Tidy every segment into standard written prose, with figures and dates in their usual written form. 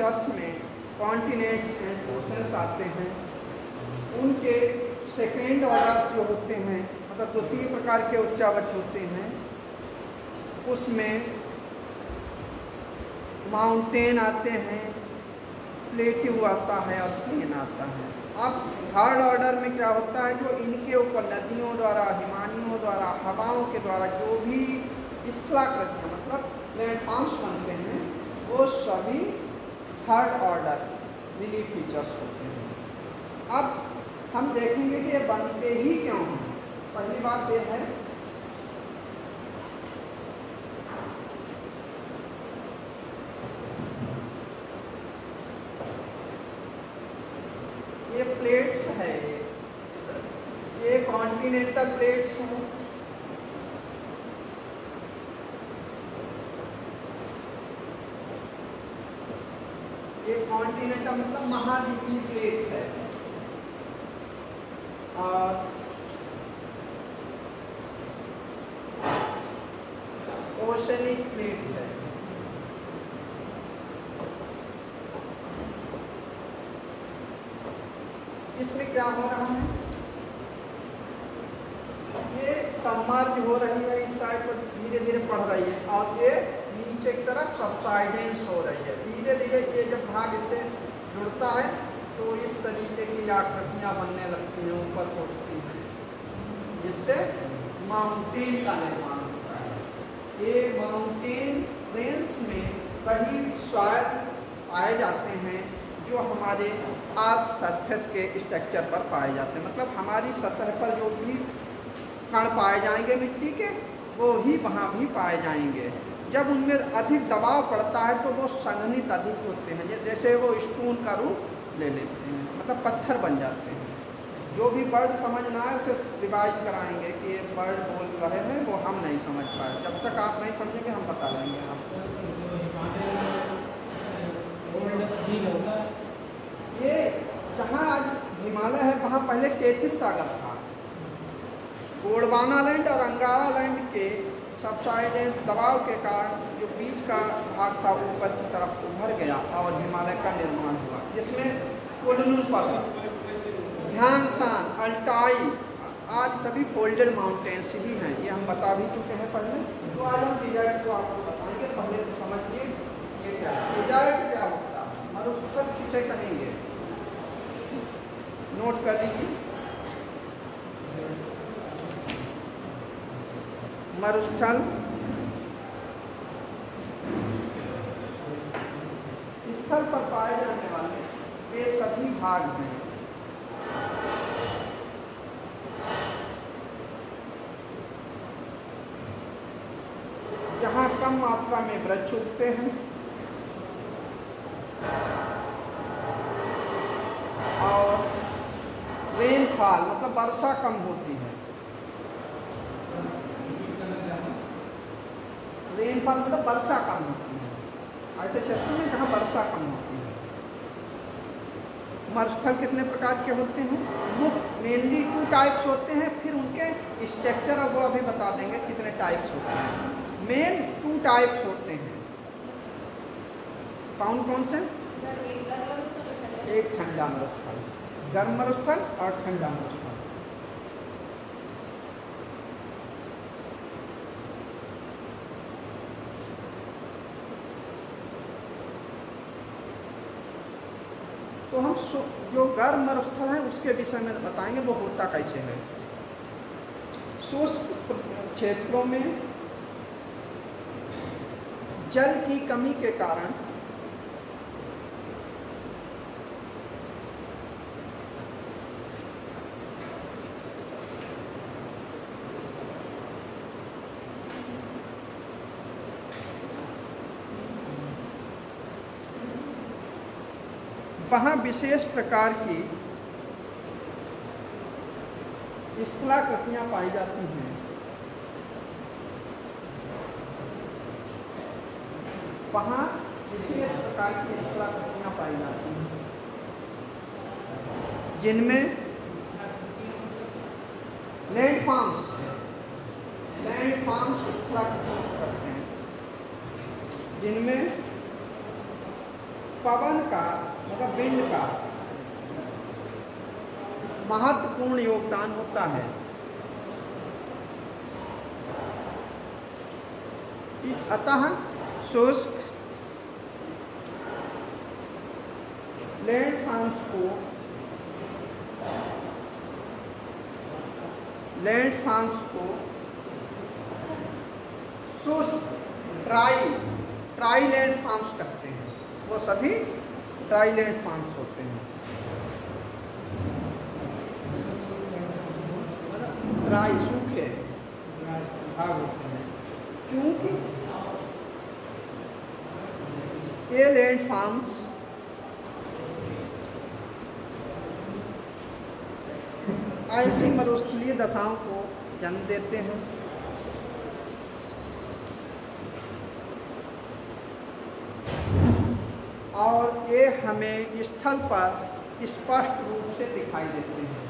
वर्ष में continents and oceans आते हैं। उनके सेकेंड ऑर्डर्स जो होते हैं, मतलब दो तीन प्रकार के उच्चावच होते हैं, उसमें माउंटेन आते हैं, प्लेट्यू आता है और प्लेन आता है। अब थर्ड ऑर्डर में क्या होता है, जो इनके ऊपर नदियों द्वारा, हिमानियों द्वारा, हवाओं के द्वारा जो भी स्थलाकृतियाँ मतलब प्लेटफॉर्म्स बनते हैं, वो सभी थर्ड ऑर्डर रिलीफ फीचर्स होते हैं। अब हम देखेंगे कि ये बनते ही क्यों हैं। पहली बात ये है ये प्लेट्स है, ये कॉन्टिनेंटल प्लेट्स हैं, ये कॉन्टिनेंटल मतलब महाद्वीपीय प्लेट है, और ओशनिक प्लेट है। इसमें क्या हो रहा है, ये सबमर्ज हो रही है, इस साइड पर धीरे धीरे बढ़ रही है, और ये नीचे की तरफ सबसाइडेंस हो रही है। धीरे धीरे ये जब भाग इससे जुड़ता है तो इस तरीके की आकृतियाँ बनने लगती हैं, ऊपर पहुँचती हैं, जिससे माउंटेन का निर्माण होता है। ये माउंटेन रेंज में कहीं शायद पाए जाते हैं जो हमारे आस सरफेस के स्ट्रक्चर पर पाए जाते हैं, मतलब हमारी सतह पर जो भी कण पाए जाएंगे मिट्टी के, वो ही वहाँ भी पाए जाएंगे। जब उनमें अधिक दबाव पड़ता है तो वो संघनित अधिक होते हैं, जैसे वो स्टोन का रूप ले लेते हैं, मतलब पत्थर बन जाते हैं। जो भी वर्ड समझ ना आए उसे रिवाइज कराएंगे कि ये वर्ड बोल रहे हैं, वो हम नहीं समझ पाए। जब तक आप नहीं समझेंगे हम बता देंगे आपको। ये जहाँ आज हिमालय है, वहाँ पहले टेथिस सागर था। गोंडवाना लैंड और अंगारा लैंड के सबसाइडेंट दबाव के कारण जो बीच का भाग था ऊपर की तरफ उभर गया और हिमालय का निर्माण हुआ, जिसमें कुनलुन पर्वत, ध्यानशान, अल्टाई आज सभी फोल्डेड माउंटेन्स ही हैं। ये हम बता भी चुके हैं पहले। तो आज हम डिजर्ट को आपको बताएंगे। पहले तो समझिए ये क्या है, डिजर्ट क्या होता है, मरुस्थल किसे कहेंगे, नोट कर लीजिए। मरुस्थल स्थल पर पाए जाने वाले वे सभी भाग हैं जहाँ कम मात्रा में वृक्ष उगते हैं और रेनफॉल मतलब वर्षा कम होती है। रेनफॉल मतलब वर्षा कम होती है ऐसे क्षेत्रों में जहाँ वर्षा कम होती है। मरुस्थल कितने प्रकार के होते हैं, वो मेनली 2 टाइप्स होते हैं, फिर उनके स्ट्रक्चर अब वो अभी बता देंगे कितने टाइप्स होते हैं। मेन 2 टाइप्स होते हैं, कौन कौन से, एक ठंडा मरुस्थल, गर्म मरुस्थल और ठंडा मरुस्थल। तो हम जो गर्म मरुस्थल है उसके विषय में बताएंगे वो होता कैसे है। शुष्क क्षेत्रों में जल की कमी के कारण वहाँ विशेष प्रकार की स्थलाकृतियाँ पाई जाती हैं। वहाँ विशेष प्रकार की स्थलाकृतियाँ पाई जाती हैं जिनमें लैंडफॉर्म्स स्थलाकृतियाँ करते हैं, जिनमें पवन का मतलब विंड का महत्वपूर्ण योगदान होता है। अतः शुष्क लैंडफॉर्म्स को शुष्क ट्राई लैंडफॉर्म्स कहते हैं। वो सभी ट्राई लैंडफॉर्म्स होते हैं। ड्राई सूखे भाग होते हैं, क्योंकि ये लैंडफॉर्म्स ऐसी मरुस्थलीय दशाओं को जन्म देते हैं और ये हमें स्थल पर स्पष्ट रूप से दिखाई देते हैं।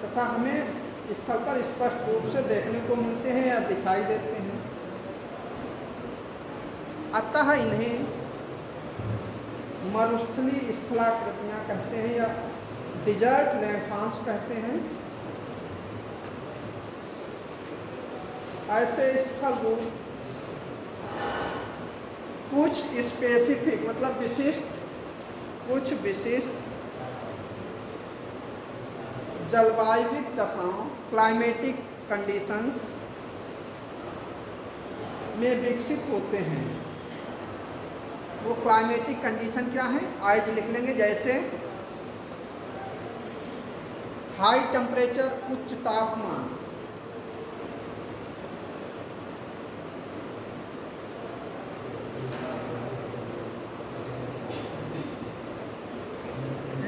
तथा हमें स्थल पर स्पष्ट रूप से देखने को मिलते हैं या दिखाई देते हैं। अतः इन्हें मरुस्थलीय स्थलाकृतियाँ कहते हैं या डिजर्ट लैंडफॉर्म्स कहते हैं। ऐसे स्थल को कुछ स्पेसिफिक मतलब कुछ विशिष्ट जलवायु दशाओं क्लाइमेटिक कंडीशंस में विकसित होते हैं। वो क्लाइमेटिक कंडीशन क्या है आज लिख लेंगे, जैसे हाई टेम्परेचर उच्च तापमान,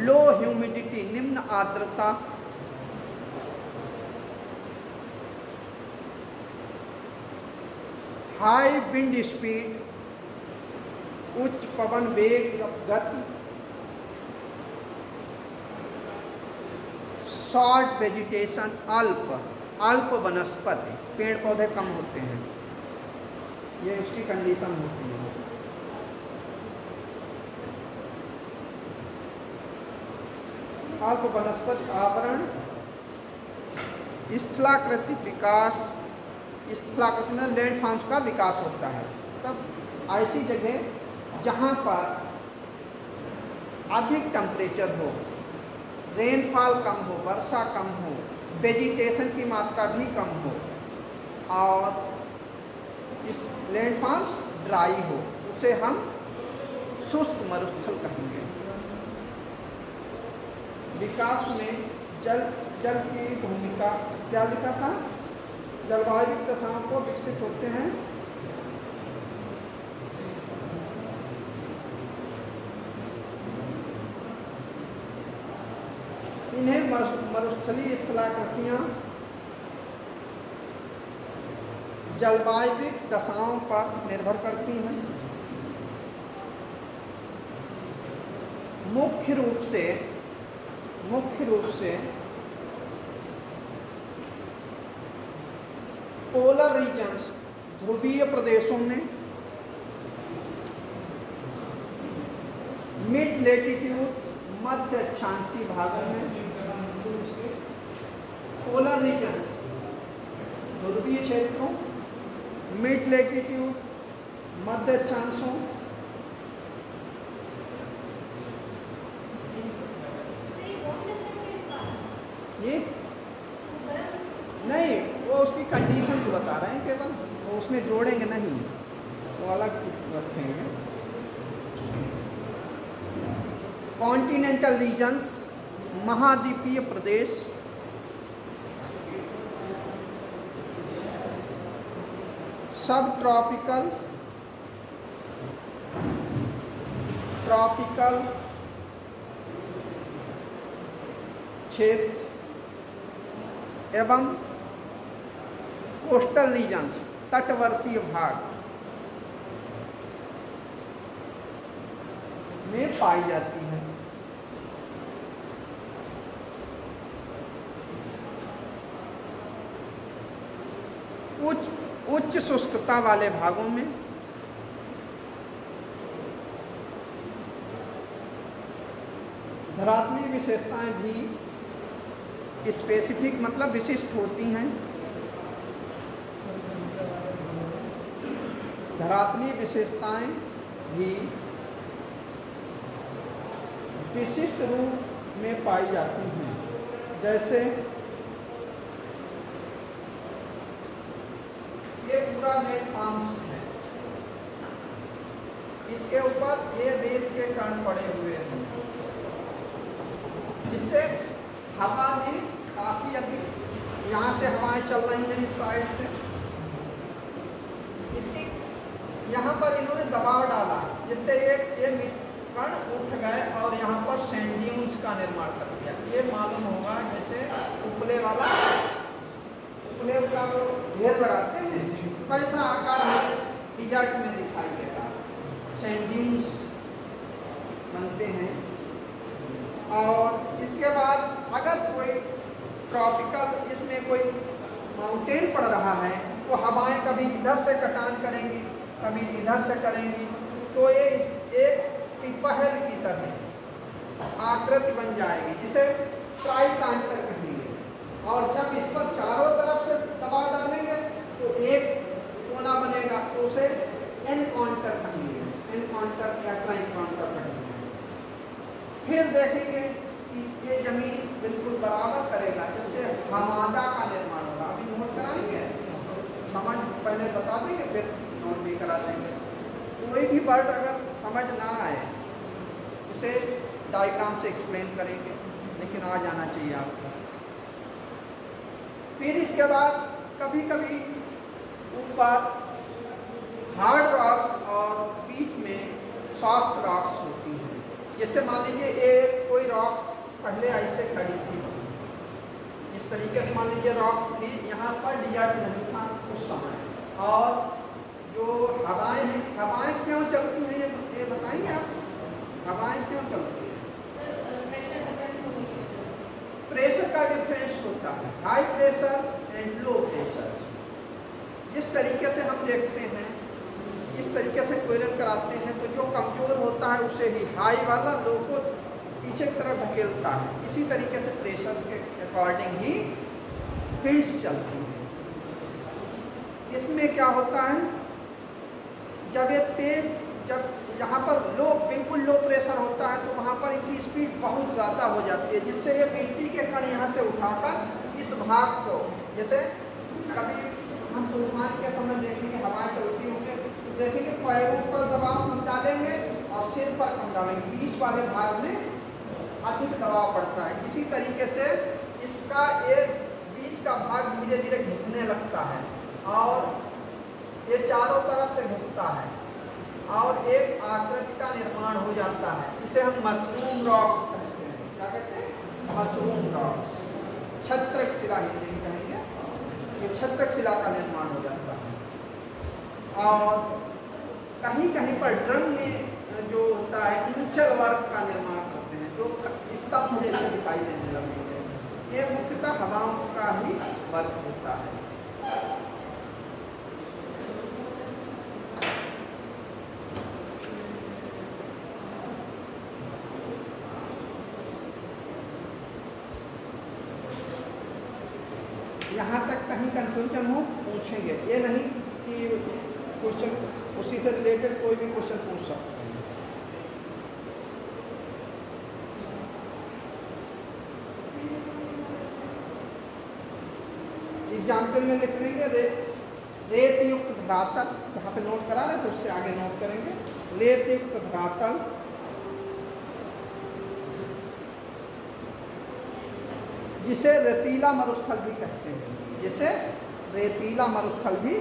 लो ह्यूमिडिटी निम्न आर्द्रता, हाई विंड स्पीड उच्च पवन वेग गति, शॉर्ट वेजिटेशन अल्प वनस्पति पेड़ पौधे कम होते हैं, ये उसकी कंडीशन होती है। अल्प वनस्पति आवरण, स्थलाकृति विकास, स्थलाकृति में लैंडफॉर्म्स का विकास होता है। तब ऐसी जगह जहाँ पर अधिक टेम्परेचर हो, रेनफॉल कम हो, वर्षा कम हो, वेजिटेशन की मात्रा भी कम हो और इस लैंडफॉर्म्स ड्राई हो, उसे हम शुष्क मरुस्थल कहेंगे। विकास में जल की भूमिका क्या लिखा था, जलवायु दशाओं को विकसित होते हैं। इन्हें मरुस्थलीय स्थलाकृतियाँ जलवायु दशाओं पर निर्भर करती हैं। मुख्य रूप से पोलर रीजन्स ध्रुवीय प्रदेशों में, मिड लेटीट्यूड मध्य अक्षांशीय भागों में, पोलर रीजन्स ध्रुवीय क्षेत्रों, मिड लेटीट्यूड मध्य अक्षांशों, ये नहीं वो उसकी कंडीशन को बता रहे हैं केवल, वो उसमें जोड़ेंगे नहीं, वो अलग रखेंगे। कॉन्टिनेंटल रीजन्स महाद्वीपीय प्रदेश, सब ट्रॉपिकल क्षेत्र एवं कोस्टल रीजन्स तटवर्तीय भाग में पाई जाती है। उच्च शुष्कता वाले भागों में धरातलीय विशेषताएं भी स्पेसिफिक मतलब विशिष्ट होती हैं। धरातलीय विशेषताएं भी विशिष्ट रूप में पाई जाती हैं। जैसे ये पूरा प्लेटफॉर्म्स है, इसके ऊपर ये रेत के कण पड़े हुए हैं, जिससे हवा में काफ़ी अधिक यहाँ से हवाएं चल रही हैं इस साइड से, इसकी यहाँ पर इन्होंने दबाव डाला जिससे ये कण उठ गए और यहाँ पर सैंड ड्यून्स का निर्माण कर दिया। ये मालूम होगा जैसे उपले वाला, उपले का वो ढेर लगाते हैं वैसा आकार में डिजर्ट में दिखाई देगा, सैंड ड्यून्स बनते हैं। और इसके बाद अगर कोई ट्रॉपिकल इसमें कोई माउंटेन पड़ रहा है तो हवाएं कभी इधर से कटान करेंगी कभी इधर से करेंगी, तो ये इस एक टिपहल की तरह आकृति बन जाएगी जिसे ट्राइकांटर कहेंगे। और जब इस पर चारों तरफ से दबाव डालेंगे तो एक कोना बनेगा, तो उसे एनकाउंटर कहेंगे, एनकाउंटर या ट्राइकांटर कहेंगे। फिर देखेंगे कि ये जमीन बिल्कुल बराबर करेगा, जिससे हमादा का निर्माण होगा। अभी नोट कराएंगे, समझ पहले बता देंगे फिर नोट भी करा देंगे। कोई भी वर्ड अगर समझ ना आए उसे डायग्राम से एक्सप्लेन करेंगे, लेकिन आ जाना चाहिए आपको। फिर इसके बाद कभी कभी ऊपर हार्ड रॉक्स और बीच में सॉफ्ट रॉक्स होती हैं। जैसे मान लीजिए एक कोई रॉक्स पहले ऐसे खड़ी थी, इस तरीके से मान लीजिए रॉक्स थी, यहाँ पर डिजर्ट नहीं था उस समय। और जो हवाएं हैं, हवाएं क्यों चलती हैं ये बताएंगे आप? हवाएं क्यों चलती हैं? प्रेशर डिफरेंस होने की वजह से। प्रेशर का डिफरेंस होता है, high pressure and low pressure. जिस तरीके से हम देखते हैं इस तरीके से क्वेरल कराते हैं तो जो कमज़ोर होता है उसे ही हाई वाला लो को पीछे की तरफ धकेलता है। इसी तरीके से प्रेशर के अकॉर्डिंग ही फील्ड्स चलती हैं। इसमें क्या होता है, जब ये तेज जब यहाँ पर लो बिल्कुल लो प्रेशर होता है तो वहाँ पर इनकी स्पीड बहुत ज़्यादा हो जाती है, जिससे ये मिट्टी के कण यहाँ से उठाकर इस भाग को, जैसे कभी हम तूफान के समय देखेंगे हवाएं चलती होंगी तो देखेंगे पैरों पर दबाव कम डालेंगे और सिर पर कम डालेंगे, बीच वाले भाग में अधिक दबाव पड़ता है। इसी तरीके से इसका एक बीच का भाग धीरे धीरे घिसने लगता है और ये चारों तरफ से घिसता है और एक आकृति का निर्माण हो जाता है। इसे हम मशरूम रॉक्स कहते हैं। क्या कहते हैं? Mushroom rocks. छत्रक शिला हिंदी में कहेंगे, ये छत्रक शिला का निर्माण हो जाता है। और कहीं कहीं पर ड्रम में जो होता है इनिशियल वर्क का निर्माण करते हैं, जो स्तंभ जैसे दिखाई देने लगेंगे। ये मुख्यतः हवाओं का ही वर्क होता है। यहाँ तक कहीं कंफ्यूजन हो पूछेंगे, ये नहीं कि क्वेश्चन उसी से रिलेटेड कोई भी क्वेश्चन पूछ सकते हैं। एग्जाम्पल में लिख लेंगे रेत युक्त धरातल, जहाँ पे नोट करा रहे थे उससे आगे नोट करेंगे। रेत युक्त धरातल जिसे रेतीला मरुस्थल भी कहते हैं, जिसे रेतीला मरुस्थल भी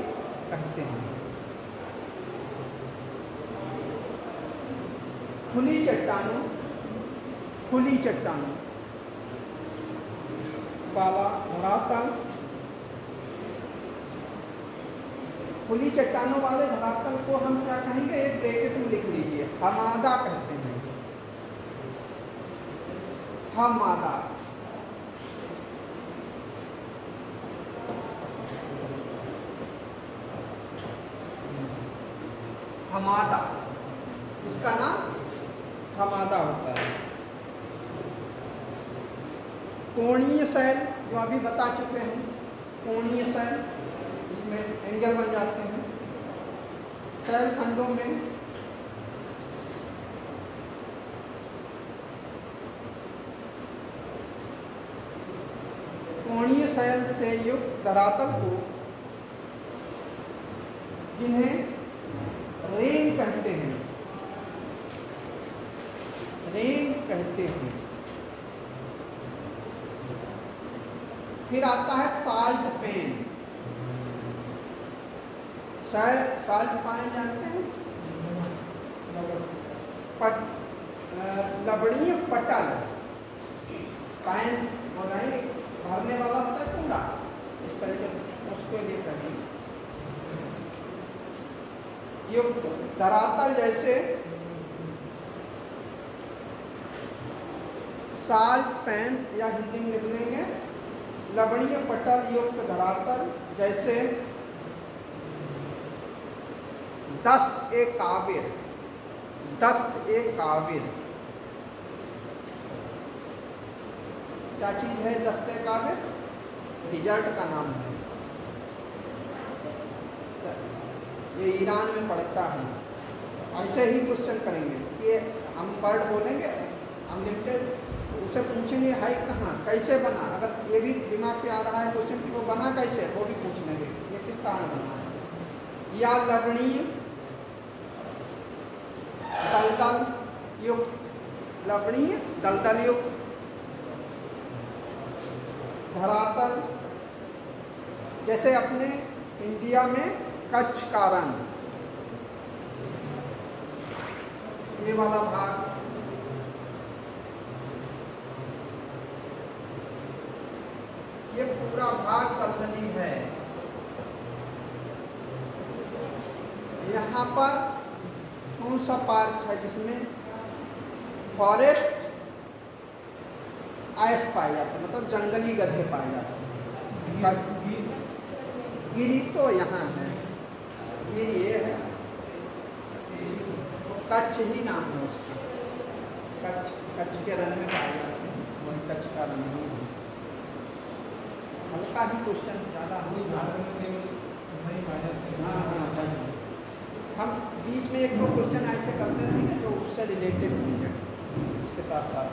कहते हैं। खुली चट्टानों वाला धरातल, खुली चट्टानों वाले धरातल को हम क्या कहेंगे, एक ब्रैकेट में लिख लीजिए, हमादा कहते हैं। हमादा। हमादा, इसका नाम हमादा होता है। कोणीय शैल जो अभी बता चुके हैं, कोणीय शैल, इसमें एंगल बन जाते हैं। शैल खंडों में कोणीय शैल से युक्त धरातल को जिन्हें रेंग कहते हैं, रेंग कहते हैं। फिर आता है साल्ट पेन। साल्ट पेन जानते हैं? लवणीय पटल, पेन बनाई भरने वाला होता है कूड़ा, इस तरह से उसको लेकर युक्त धरातल जैसे साल्ट पेन, या हिंदी में लिख लेंगे लवणीय पटल युक्त धरातल जैसे दस्त ए काबिर, दस्त ए काबिर। क्या चीज है दस्त ए काबिर? डिजर्ट का नाम है, ये ईरान में पड़ता है। ऐसे ही क्वेश्चन करेंगे कि हम वर्ड बोलेंगे अनलिमिटेड, उसे पूछेंगे है कहाँ, कैसे बना। अगर ये भी दिमाग पे आ रहा है क्वेश्चन कि वो बना कैसे, वो भी पूछ लेंगे ये किस कारण बना है। या लवणीय दलदल युक्त, लवणीय दलदल युक्त धरातल जैसे अपने इंडिया में कच्छ का रण, ये वाला भाग, ये पूरा भाग दलदली है। यहाँ पर कौन सा पार्क है जिसमें फॉरेस्ट आइस पाए जाते हैं, मतलब जंगली गधे पाए जाते हैं। गिरी तो यहाँ है, गिरी ये है, कच्छ ही नाम है उसका, कच्छ के रण में पाए जाते हैं, वही कच्छ का रण ही है। हल्का ही क्वेश्चन, ज़्यादा हम बीच में एक दो क्वेश्चन ऐसे करते रहेंगे जो उससे रिलेटेड होंगे इसके साथ साथ।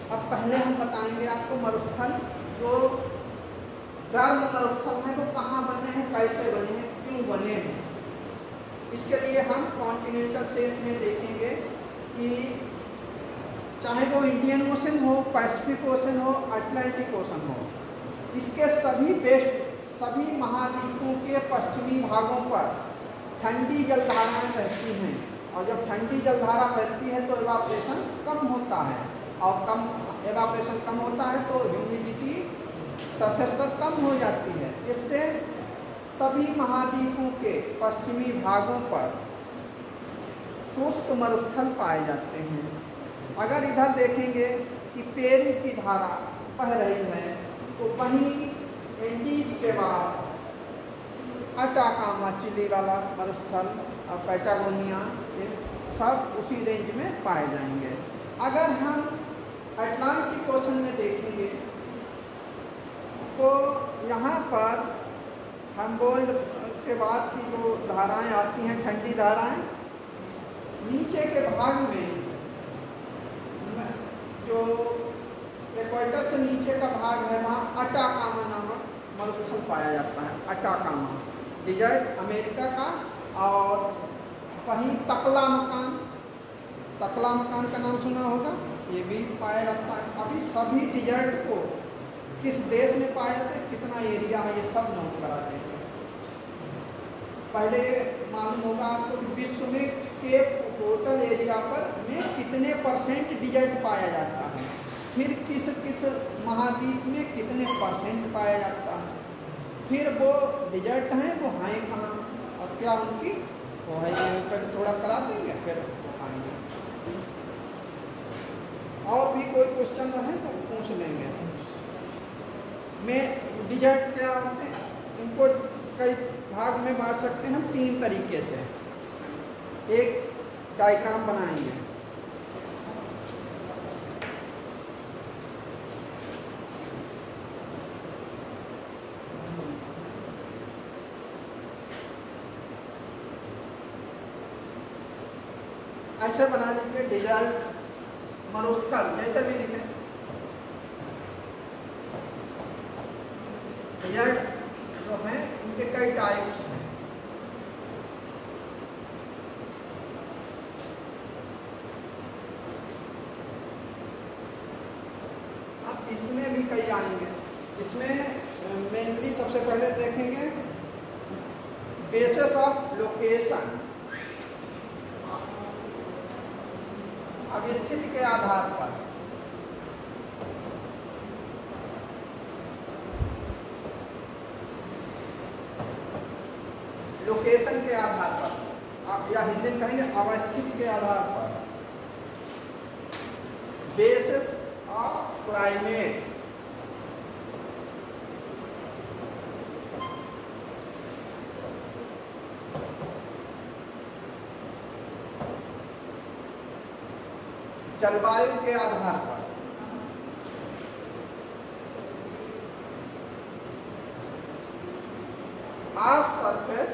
अब पहले हम बताएंगे आपको मरुस्थल, जो गर्म मरुस्थल है वो कहाँ बने हैं, कैसे बने हैं, क्यों बने हैं। इसके लिए हम कॉन्टिनेंटल शेल्फ में देखेंगे कि चाहे वो इंडियन ओशन हो, पैसिफिक ओशन हो, अटलांटिक ओशन हो, इसके सभी बेस्ट, सभी महाद्वीपों के पश्चिमी भागों पर ठंडी जलधाराएं बहती हैं। और जब ठंडी जलधारा बहती है तो एवापोरेशन कम होता है, और एवापोरेशन कम होता है तो ह्यूमिडिटी सरफेस पर कम हो जाती है। इससे सभी महाद्वीपों के पश्चिमी भागों पर शुष्क मरुस्थल पाए जाते हैं। अगर इधर देखेंगे कि पेरू की धारा बह रही है तो वहीं एंडीज के बाद अटाकामा, चिली वाला मरुस्थल और पैटागोनिया, ये सब उसी रेंज में पाए जाएंगे। अगर हम अटलांटिक ओशन में देखेंगे तो यहाँ पर हमबोल्ड के बाद की जो धाराएं आती हैं, ठंडी धाराएं, नीचे के भाग में जो इक्वेटर से नीचे का भाग है वहाँ अटाकामा नामक मरुस्थल पाया जाता है। अटाकामा डिजर्ट अमेरिका का, और वहीं तकला मकान, तकला मकान का नाम सुना होगा, ये भी पाया जाता है। अभी सभी डिजर्ट को किस देश में पाया जाता है, कितना एरिया है, ये सब नोट करा देंगे। पहले मालूम होगा आपको कि विश्व में के टोटल एरिया पर में कितने % डिजर्ट पाया जाता है, फिर किस किस महाद्वीप में कितने % पाया जाता है, फिर वो डिजर्ट हैं वो हैं कहाँ, और क्या उनकी वो है, ये पहले थोड़ा करा देंगे फिर आएंगे। और भी कोई क्वेश्चन रहे तो पूछ लेंगे। में डिजर्ट क्या होते हैं, इनको कई भाग में बांट सकते हैं हम 3 तरीके से। एक डायग्राम बनाएंगे। ऐसे बना लीजिए डिजर्ट मरुस्थल, जैसे भी लिखे डिजर्ट्स जो हैं उनके कई टाइप्स हैं। अब इसमें भी कई आएंगे। इसमें मेनली सबसे पहले देखेंगे बेसिस ऑफ लोकेशन। अब स्थिति के आधार पर लोकेशन के आधार पर आप या हिंदी में कहेंगे अवस्थिति के आधार पर बेसिस ऑफ क्लाइमेट। जलवायु के आधार पर अर्थ सरफेस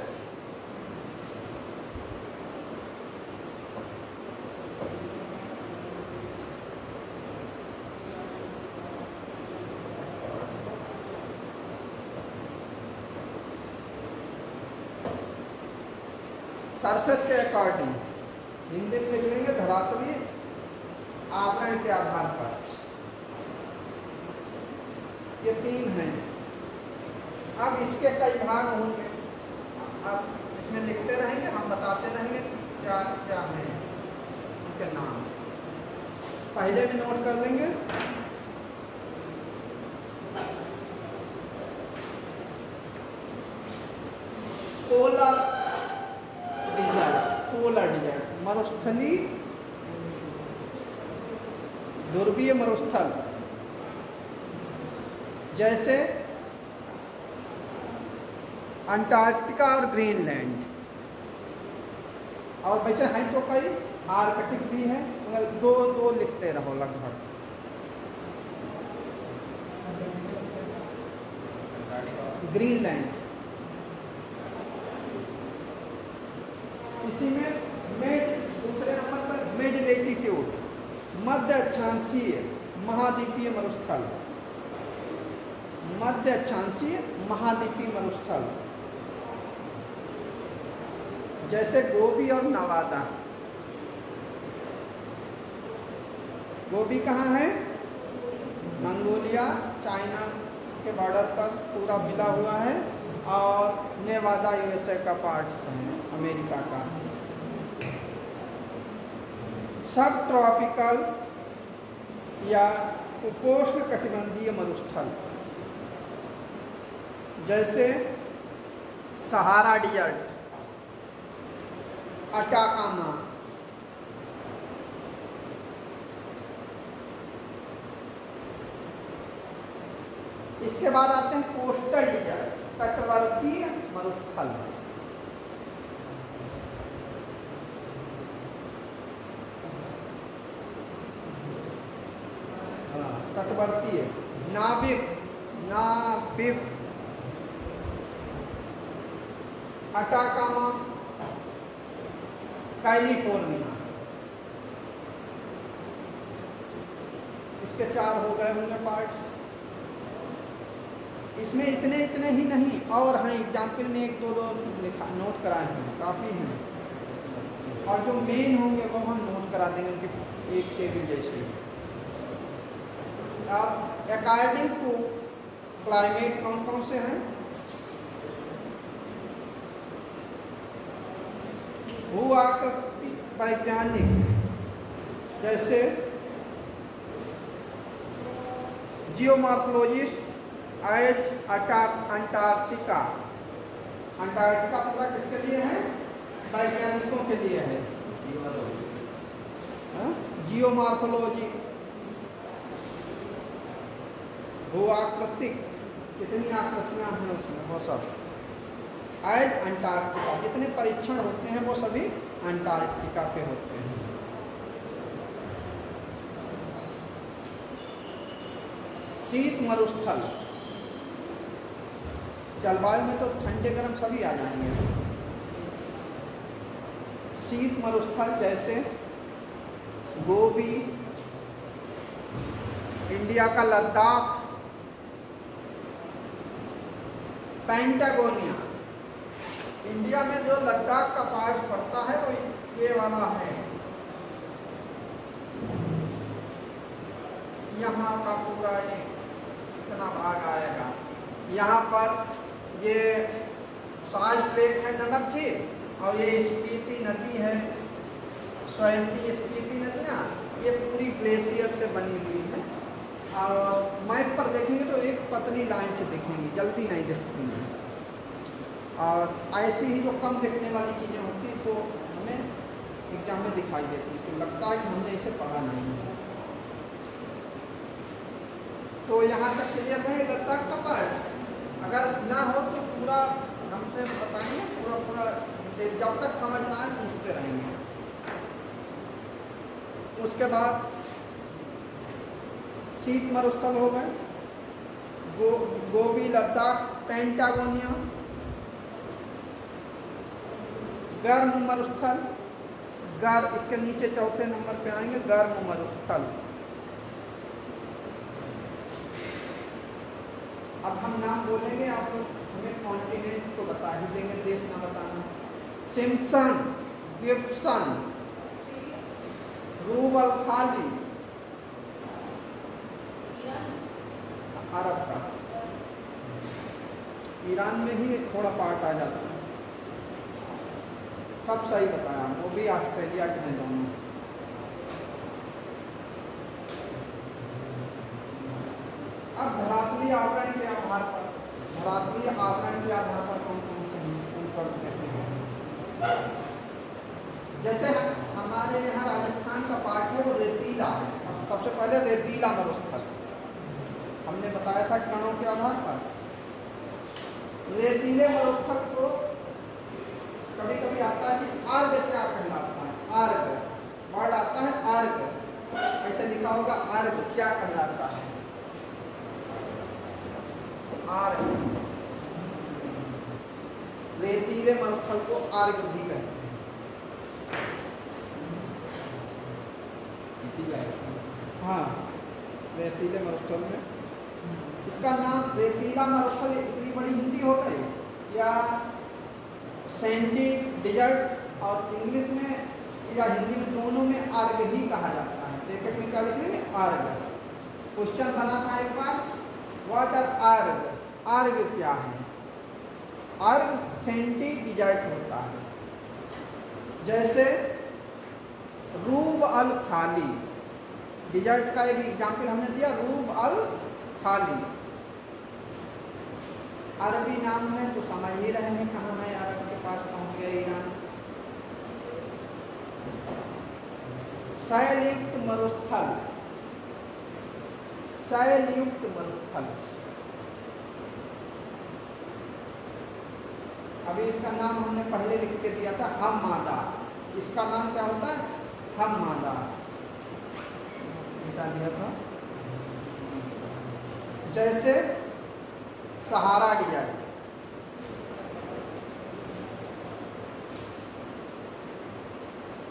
सरफेस के अकॉर्डिंग, हिंदी में लिख लेंगे धरातली आवरण के आधार पर। ये 3 हैं। अब इसके कई भाग होंगे। अब इसमें लिखते रहेंगे, हम बताते रहेंगे क्या क्या है उनके नाम। पहले भी नोट कर लेंगे। पोलर डिजर्ट मरुस्थली ध्रुवीय मरुस्थल, जैसे अंटार्कटिका और ग्रीनलैंड। और वैसे हैं तो कई, आर्कटिक भी है, मगर 2 लिखते रहो लगभग। ग्रीनलैंड, इसी में दूसरे नंबर पर मिड लेटीट्यूड मध्य अक्षांशीय महाद्वीपीय मरुस्थल। मध्य अक्षांशीय महाद्वीपीय मरुस्थल जैसे गोबी और नवादा। गोबी कहाँ है? मंगोलिया, चाइना के बॉर्डर पर पूरा मिला हुआ है, और नेवादा यूएसए का पार्ट्स है, अमेरिका का। सब ट्रॉपिकल या उपोष्ण कटिबंधीय मरुस्थल जैसे सहारा डिजर्ट, अटाकामा, इसके बाद आते हैं कोस्टल डिजर्ट, तटवर्तीय मरुस्थल। तटवर्तीय नाविक अटाकामा, कैलिफोर्निया। इसके 4 हो गए होंगे पार्ट्स। इसमें इतने ही नहीं, और हैं एग्जाम्पल में 1-2 लिखा नोट कराए हैं, काफ़ी हैं। और जो मेन होंगे वो हम नोट करा देंगे उनकी एक टेबल जैसे। अब अकॉर्डिंग टू क्लाइमेट कौन से हैं? भूआकृति वैज्ञानिक जैसे जियोमॉर्फोलॉजिस्ट एज अंटार्कटिका। अंटार्कटिका पूरा किसके लिए है? वैज्ञानिकों के लिए है। जियोमॉर्फोलॉजी भूआकृतिक कितनी आकृतियाँ हैं उसमें, वो सब एज अंटार्कटिका। जितने परीक्षण होते हैं वो सभी अंटार्कटिका पे होते हैं। शीत मरुस्थल, जलवायु में तो ठंडे गर्म सभी आ जाएंगे। शीत मरुस्थल जैसे गोबी, इंडिया का लद्दाख, पैंटागोनिया। इंडिया में जो लद्दाख का पार्ट पड़ता है वो ये वाला है, यहाँ का पूरा ये इतना भाग आएगा। यहाँ पर ये साल्ट लेक है, नमक झील, और ये स्पीति नदी है, स्वयंती स्पीति नदियाँ, ये पूरी ग्लेशियर से बनी हुई है। और मैप पर देखेंगे तो एक पतली लाइन से दिखेंगी, जल्दी नहीं दिखती हैं। और ऐसी ही जो कम दिखने वाली चीज़ें होती हैं तो हमें एग्जाम में दिखाई देती, तो लगता है कि हमने इसे पढ़ा नहीं है। तो यहाँ तक क्लियर है लद्दाख का पार्ट। अगर ना हो तो पूरा हमसे बताएंगे, पूरा जब तक समझ ना आए पूछते रहेंगे। उसके बाद शीत मरुस्थल हो गए, गोबी, लद्दाख, पैंटागोनिया। गर्म मरुस्थल, इसके नीचे चौथे नंबर पे आएंगे गर्म मरुस्थल। अब हम नाम बोलेंगे, आप हमें कॉन्टिनेंट तो बता ही देंगे, देश ना बताना। सिम्पसन, गिब्सन, रूब अल खाली, अरब का, ईरान में ही थोड़ा पार्ट आ जाता है। सब सही बताया, वो भी ऑस्ट्रेलिया के हैं दोनों। अब धरातलीय आवरण के आधार पर, धरातलीय आवरण के आधार पर कौन कौन से उत्तर देते हैं। जैसे हमारे यहाँ राजस्थान का पार्ट है वो रेतीला है। सबसे पहले रेतीला मरुस्थल हमने बताया था कणों के आधार पर। रेतीले मरुस्थल को कभी कभी आता है कि आर्ग क्या कहलाता है, आर्ग वर्ड आता है, आर्ग ऐसे लिखा होगा, आर्ग क्या कहलाता है, आर्ग। रेतीले मरुस्थल को आर्ग भी कहते हैं। हाँ, रेतीले मरुस्थल में इसका नाम रेतीला मरुस्थल इतनी बड़ी हिंदी हो गई, या सैंडी डिजर्ट, और इंग्लिश में या हिंदी में दोनों में आर्ग ही कहा जाता है। ब्रैकेट में क्या लिखेंगे, आर्ग। क्वेश्चन बना था एक बार, व्हाट आर आर्ग, आर्ग क्या है। आर्ग सैंडी डिजर्ट होता है। जैसे रूब अल खाली, डिजर्ट का एक एग्जाम्पल हमने दिया, रूब अल खाली। अरबी नाम है तो समझ ही रहे हैं कहाँ है, अरब के पास पहुंच गए ईरान। शैलयुक्त मरुस्थल, शैलयुक्त मरुस्थल, अभी इसका नाम हमने पहले लिख के दिया था, हममादा। इसका नाम क्या होता है, हममादा, बता दिया था। जैसे सहारा डिजर्ट,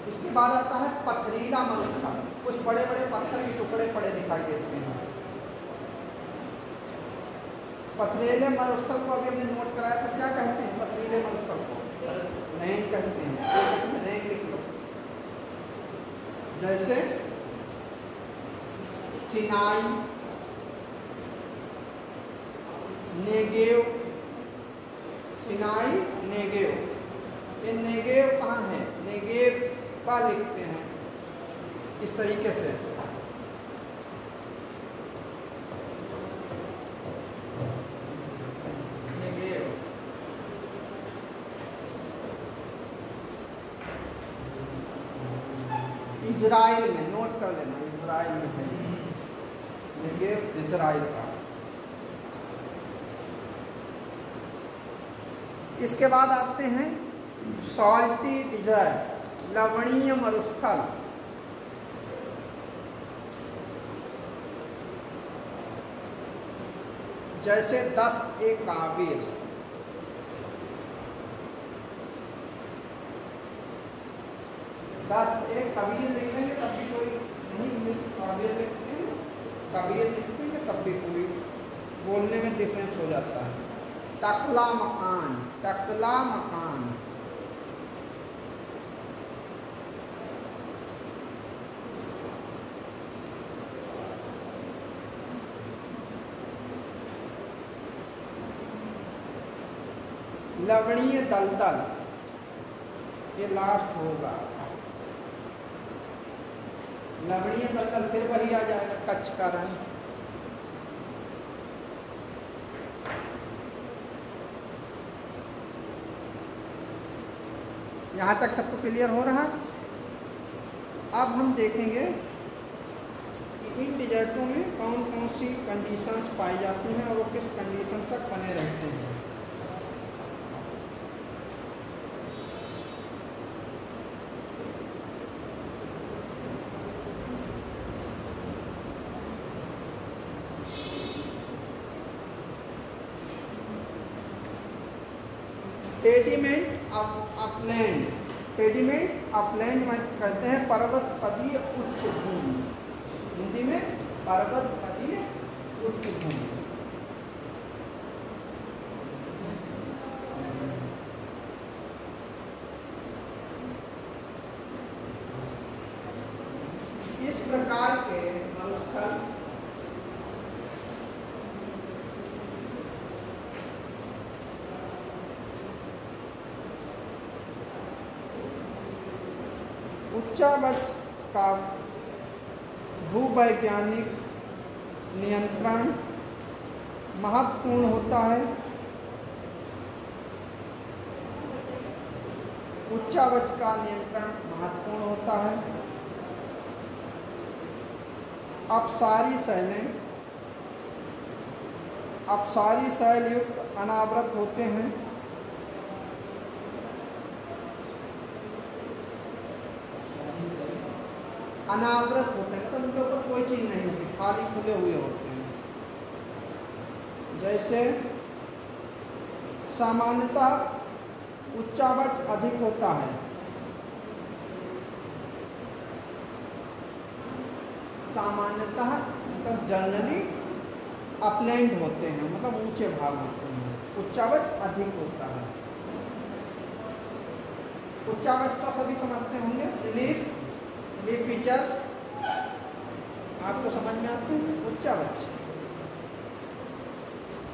इसके बाद आता है पथरीला मरुस्थल। कुछ बड़े बड़े पत्थर के टुकड़े पड़े दिखाई देते हैं। पथरीले मरुस्थल को अभी हमने नोट कराया था, क्या कहते हैं पथरीले मरुस्थल को, रैन कहते हैं। रैन लिख लो। जैसे सिनाई, नेगेव, सिनाई, नेगेव। ये नेगेव कहाँ है, नेगेव का लिखते हैं इस तरीके से। नेगेव। इजराइल में, नोट कर लेना, इजराइल में है नेगेव, इजराइल का। इसके बाद आते हैं सॉल्टी डिजर्ट, लवणीय मरुस्थल। जैसे दस्त-ए-काबिर, दस्त-ए-कबीर लिख लेंगे तब भी कोई नहीं, काबिर लिखते हैं, कबीर लिखते हैं तब भी कोई बोलने में डिफरेंस हो जाता है। तकला मकान, तकला मकान, लवणीय दलदल, ये लास्ट होगा। लवणीय दलदल फिर वही आ जाएगा, कच्छ का रंग। यहाँ तक सबको क्लियर हो रहा। अब हम देखेंगे कि इन डिजर्टों में कौन कौन सी कंडीशंस पाई जाती हैं और वो किस कंडीशन तक बने रहते हैं। पेडिमेंट अपलैंड, पेडिमेंट अपलैंड में कहते हैं पर्वत पदीय उच्च भूमि, हिंदी में पर्वत पदीय उच्च भूमि। इस प्रकार के मरुस्थल उच्चावच का भूवैज्ञानिक नियंत्रण महत्वपूर्ण होता है। उच्चावच का नियंत्रण महत्वपूर्ण होता है। अपसारी शैल युक्त अनावृत होते हैं। अनावृत होते हैं मतलब उनके ऊपर कोई चीज़ नहीं होती, खाली खुले हुए होते हैं। जैसे सामान्यतः उच्चावच अधिक होता है, सामान्यतः मतलब जनरली अपलैंड होते हैं, मतलब ऊंचे भाग होते हैं, उच्चावच अधिक होता है। उच्चावच तो सभी समझते होंगे, रिलीफ फीचर्स आपको समझ में आते हैं। उच्चावच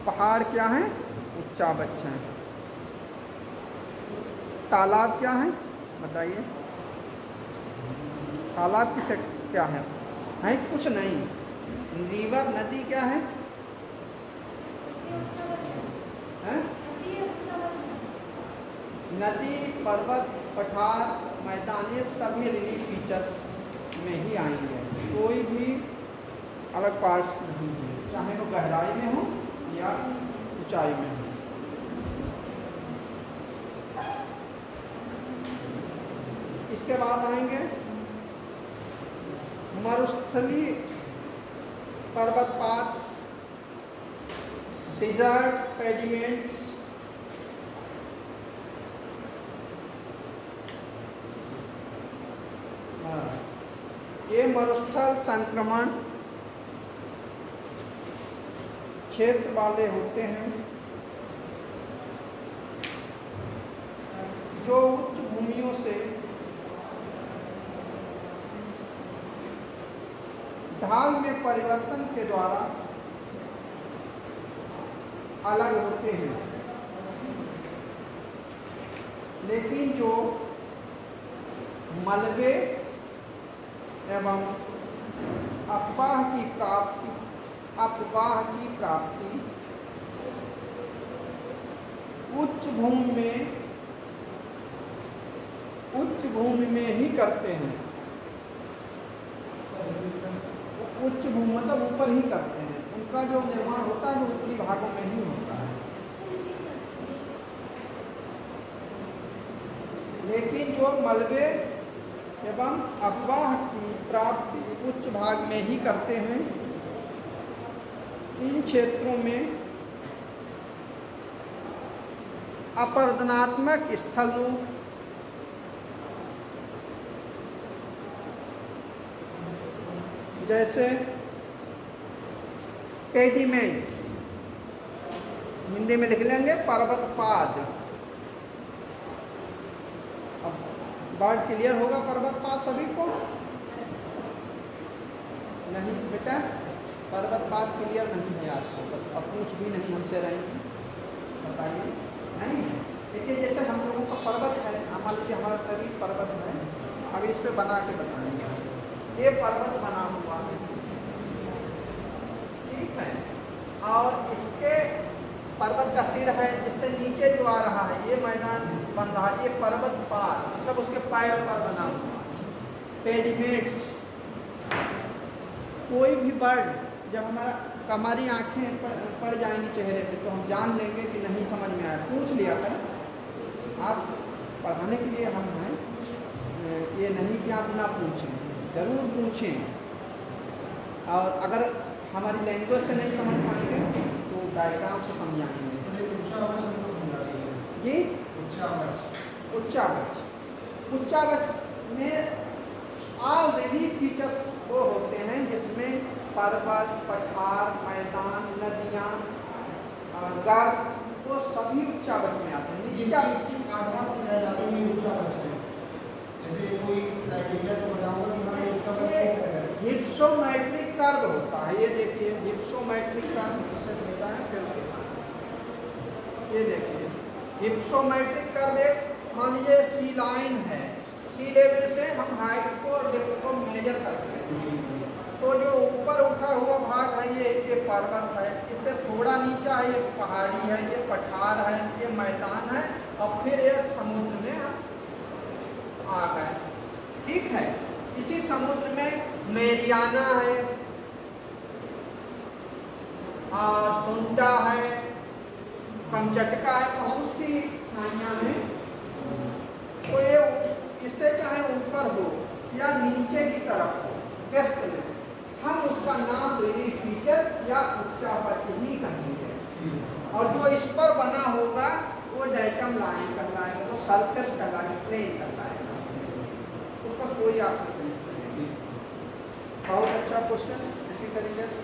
पहाड़ क्या है, उच्चावच हैं। तालाब क्या है बताइए, तालाब किसे क्या है कुछ नहीं। रिवर नदी क्या है, नदी, पर्वत, पठार, मैदान, ये सभी रिलीफ फीचर्स में ही आएंगे, कोई भी अलग पार्ट्स नहीं है, चाहे वो गहराई में हो या ऊंचाई में हो। इसके बाद आएंगे मरुस्थली पर्वतपात, डिजर्ट पेडिमेंट्स, ये मरुस्थल संक्रमण क्षेत्र वाले होते हैं जो उच्च भूमियों से ढाल में परिवर्तन के द्वारा अलग होते हैं, लेकिन जो मलबे एवं अफवाह की प्राप्ति उच्च भूमि में ही करते हैं। उच्च भूमि मतलब ऊपर ही करते हैं, उनका जो निर्माण होता है वो ऊपरी भागों में ही होता है। लेकिन जो मलबे एवं अफवाह की प्राप्ति उच्च भाग में ही करते हैं, इन क्षेत्रों में अपरदनात्मक स्थल रूप जैसे पेडिमेंट्स, हिंदी में लिख लेंगे पर्वतपाद। अब बात क्लियर होगा पर्वतपाद सभी को? नहीं बेटा, पर्वतपाद क्लियर नहीं है आपको, अप्रोच भी नहीं हमसे रहेंगे, बताइए नहीं। देखिए जैसे हम लोगों का पर्वत है, मान लीजिए हमारा शरीर पर्वत है, अब इस पे बना के बताएंगे। ये पर्वत बना हुआ है, ठीक है, और इसके पर्वत का सिर है, इससे नीचे जो आ रहा है ये मैदान बन रहा है, ये पर्वत पाद मतलब उसके पैर पर बना हुआ पेडिमेंट्स। कोई भी बर्ड जब हमारी आंखें पड़ जाएंगी चेहरे पे तो हम जान लेंगे कि नहीं समझ में आया, पूछ लिया कर। आप पढ़ाने के लिए हम हैं, ये नहीं कि आप ना पूछें, ज़रूर पूछें। और अगर हमारी लैंग्वेज से नहीं समझ पाएंगे तो डायग्राम से समझाएंगे। जी उच्चावच में ऑलरेडी फीचर्स वो होते हैं जिसमें पर्वत, पठार, मैदान, नदियाँ, गर्त, वो सभी उच्चावच में आते हैं। किस आधार पर कहा जाता है ये उच्चावच है? जैसे कोई क्राइटेरिया तो बताऊंगा कि हाँ ये उच्चावच है। हिप्सोमेट्रिक कर्व होता है, ये देखिए हिप्सोमेट्रिक कर्व इसे होता है, फिर ये देखिए हिप्सोमेट्रिक कर्व एक मान लीजिए सी लाइन है, सी लेवल से हम हाइट को और डेप्थ को मेजर करते हैं। तो जो ऊपर उठा हुआ भाग है ये पर्वत है, इससे थोड़ा नीचा है ये पहाड़ी है, ये पठार है, ये मैदान है, और फिर एक समुद्र में आ गए, ठीक है। इसी समुद्र में मेरियाना है, सुंडा है, कमचटका है, बहुत सी खाइयाँ हैं। तो ये इससे चाहे ऊपर हो या नीचे की तरफ हो, लेफ्ट में, हम उसका नाम रिलीफ फीचर या उच्चावच ही कहेंगे। और जो इस पर बना होगा वो डेटम लाइन कहलाएगा, वो सरफेस कहलाएगा, प्लेन कहलाएगा, उस पर कोई आपत्ति नहीं। बहुत अच्छा क्वेश्चन। इसी तरीके से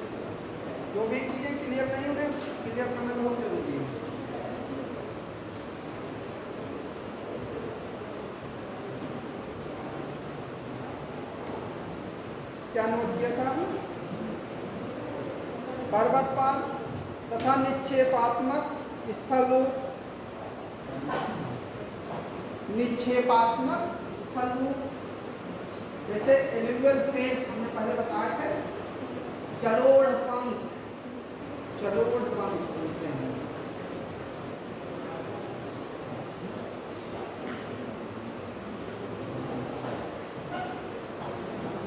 जो भी चीज़ें क्लियर नहीं उन्हें क्लियर करना बहुत जरूरी है। क्या नोट किया था? पर्वतपाद तथा निक्षेपात्मक स्थल रूप, निक्षेपात्मक स्थल रूप जैसे एल्यूवियल प्लेन्स हमने पहले बताए थे, जलोढ़ पंख बोलते हैं।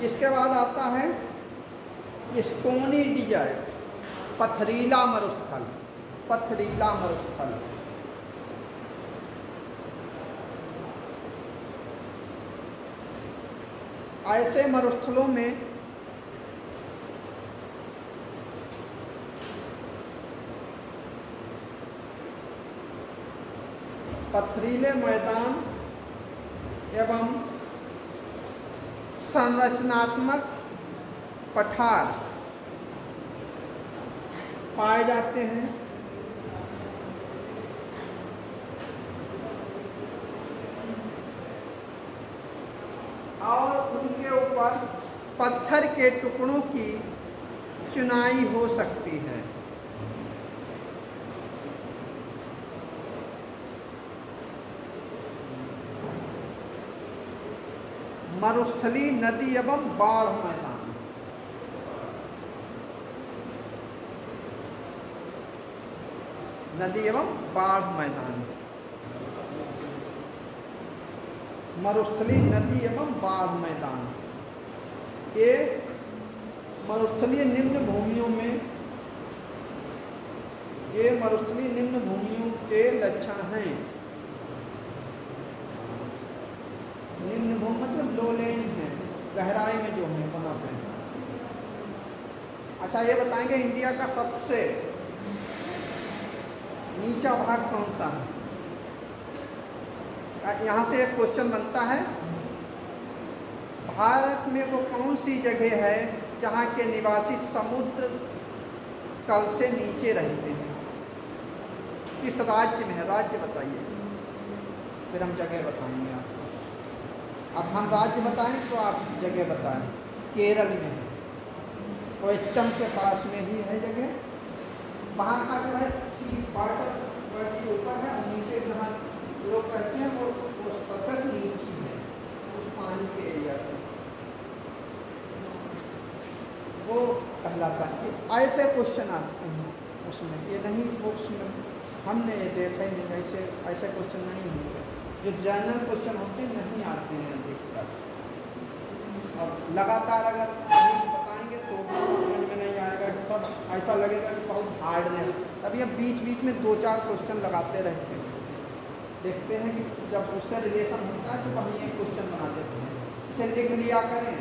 इसके बाद आता है स्टोनी डिजर्ट, पथरीला मरुस्थल, पथरीला मरुस्थल। ऐसे मरुस्थलों में पथरीले मैदान एवं संरचनात्मक पठार पाए जाते हैं। और उनके ऊपर पत्थर के टुकड़ों की चुनाई हो सकती है। मरुस्थली नदी एवं बाढ़ मैदान, नदी एवं बाढ़ मैदान, मरुस्थली नदी एवं बाढ़ मैदान, ये मरुस्थलीय निम्न भूमियों में, ये मरुस्थलीय निम्न भूमियों के लक्षण हैं। भूमि मतलब लोलैंड है, गहराई में जो है वहाँ पे। अच्छा ये बताएंगे इंडिया का सबसे नीचा भाग कौन सा है? यहाँ से एक क्वेश्चन बनता है, भारत में वो कौन सी जगह है जहाँ के निवासी समुद्र तल से नीचे रहते हैं? किस राज्य में है? राज्य बताइए, फिर हम जगह बताएंगे आपको। अब हम राज्य बताएं तो आप जगह बताएं। केरल में है, कोच्चम के पास में ही है जगह। वहाँ का जो है सी वाटर बड़ी ऊपर है और नीचे जहाँ लोग कहते हैं वो सरफेस नीची है उस पानी के एरिया से, वो कहलाता है। ऐसे क्वेश्चन आते हैं उसमें, ये नहीं बुक्स में हमने ये देखा ही नहीं, ऐसे क्वेश्चन नहीं होते। जो जनरल क्वेश्चन होते हैं नहीं आते हैं अधिकतर, और लगातार अगर कहीं बताएंगे तो समझ में नहीं आएगा, सब ऐसा लगेगा कि बहुत हार्डनेस। तभी अब बीच बीच में 2-4 क्वेश्चन लगाते रहते हैं, देखते हैं कि जब उससे रिलेशन होता है तो वहीं एक क्वेश्चन बना देते हैं। इसे लिख लिया करें,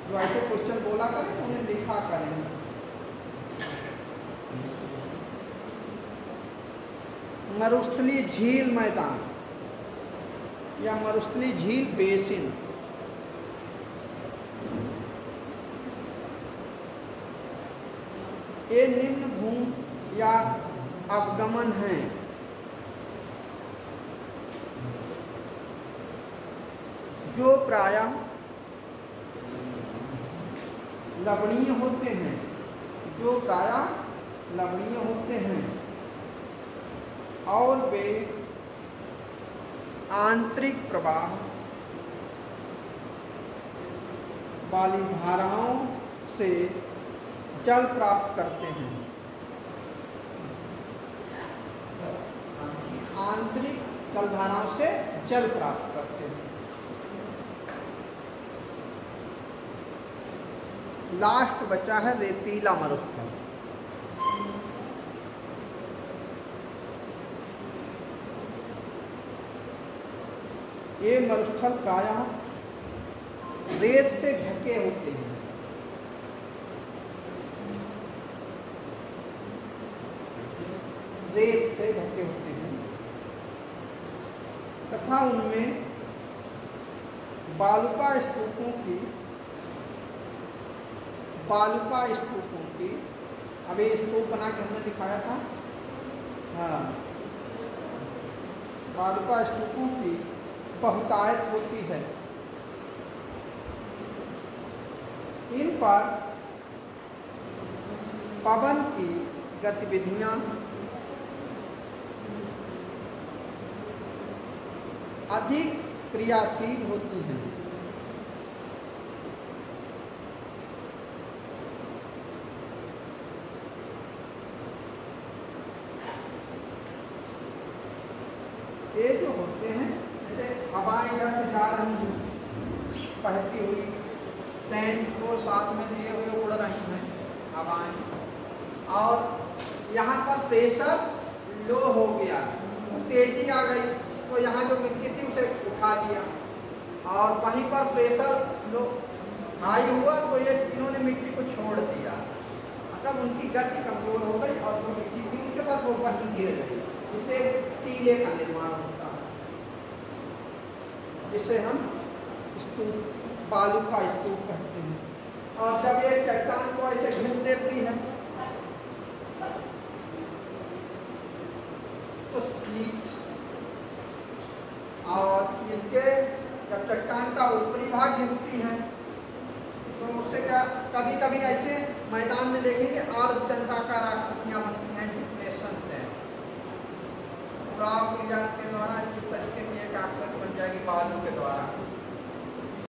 जो ऐसे क्वेश्चन बोला करें उन्हें लिखा करें। मरुस्थली झील मैदान या मरुस्थली झील बेसिन, ये निम्न भूमि या अवगमन हैं जो प्रायः लवणीय होते हैं, जो प्रायः लवणीय होते हैं और वे आंतरिक प्रवाह वाली धाराओं से जल प्राप्त करते हैं। आंतरिक जलधाराओं से जल प्राप्त करते हैं। लास्ट बचा है रेतीला मरुस्थल। ये मरुस्थल प्रायः रेत से ढके होते हैं। रेत से ढके होते हैं तथा उनमें बालुका स्तूपों की अभी स्तूप बना के हमने दिखाया था। हाँ, बालुका स्तूपों की बहुतायत होती है। इन पर पवन की गतिविधियां अधिक क्रियाशील होती हैं। ये जो होते हैं, जैसे हवाएं इधर से जा रही हैं बहती हुई, सैंड को साथ में लिए हुए उड़ रही हैं हवाएं, और यहाँ पर प्रेशर लो हो गया, तेजी आ गई तो यहाँ जो मिट्टी थी उसे उठा लिया, और वहीं पर प्रेशर लो हाई हुआ तो ये इन्होंने मिट्टी को छोड़ दिया, मतलब उनकी गति कमजोर हो गई और जो मिट्टी थी उनके साथ वो वहीं गिर गई। इसे टीले का निर्माण होता है, जिसे हम स्तूप, बालू का स्तूप कहते हैं। और जब ये चट्टान को ऐसे घिस देती है तो स्लीप, और इसके जब चट्टान का ऊपरी भाग घिसती है तो उससे क्या कभी कभी ऐसे मैदान में देखेंगे अर्धचंद्राकार आकृतियां बनती हैं डिप्रेशन से। पूरा क्रिया के द्वारा इस तरीके की एक आकृति बन जाएगी बालू के द्वारा।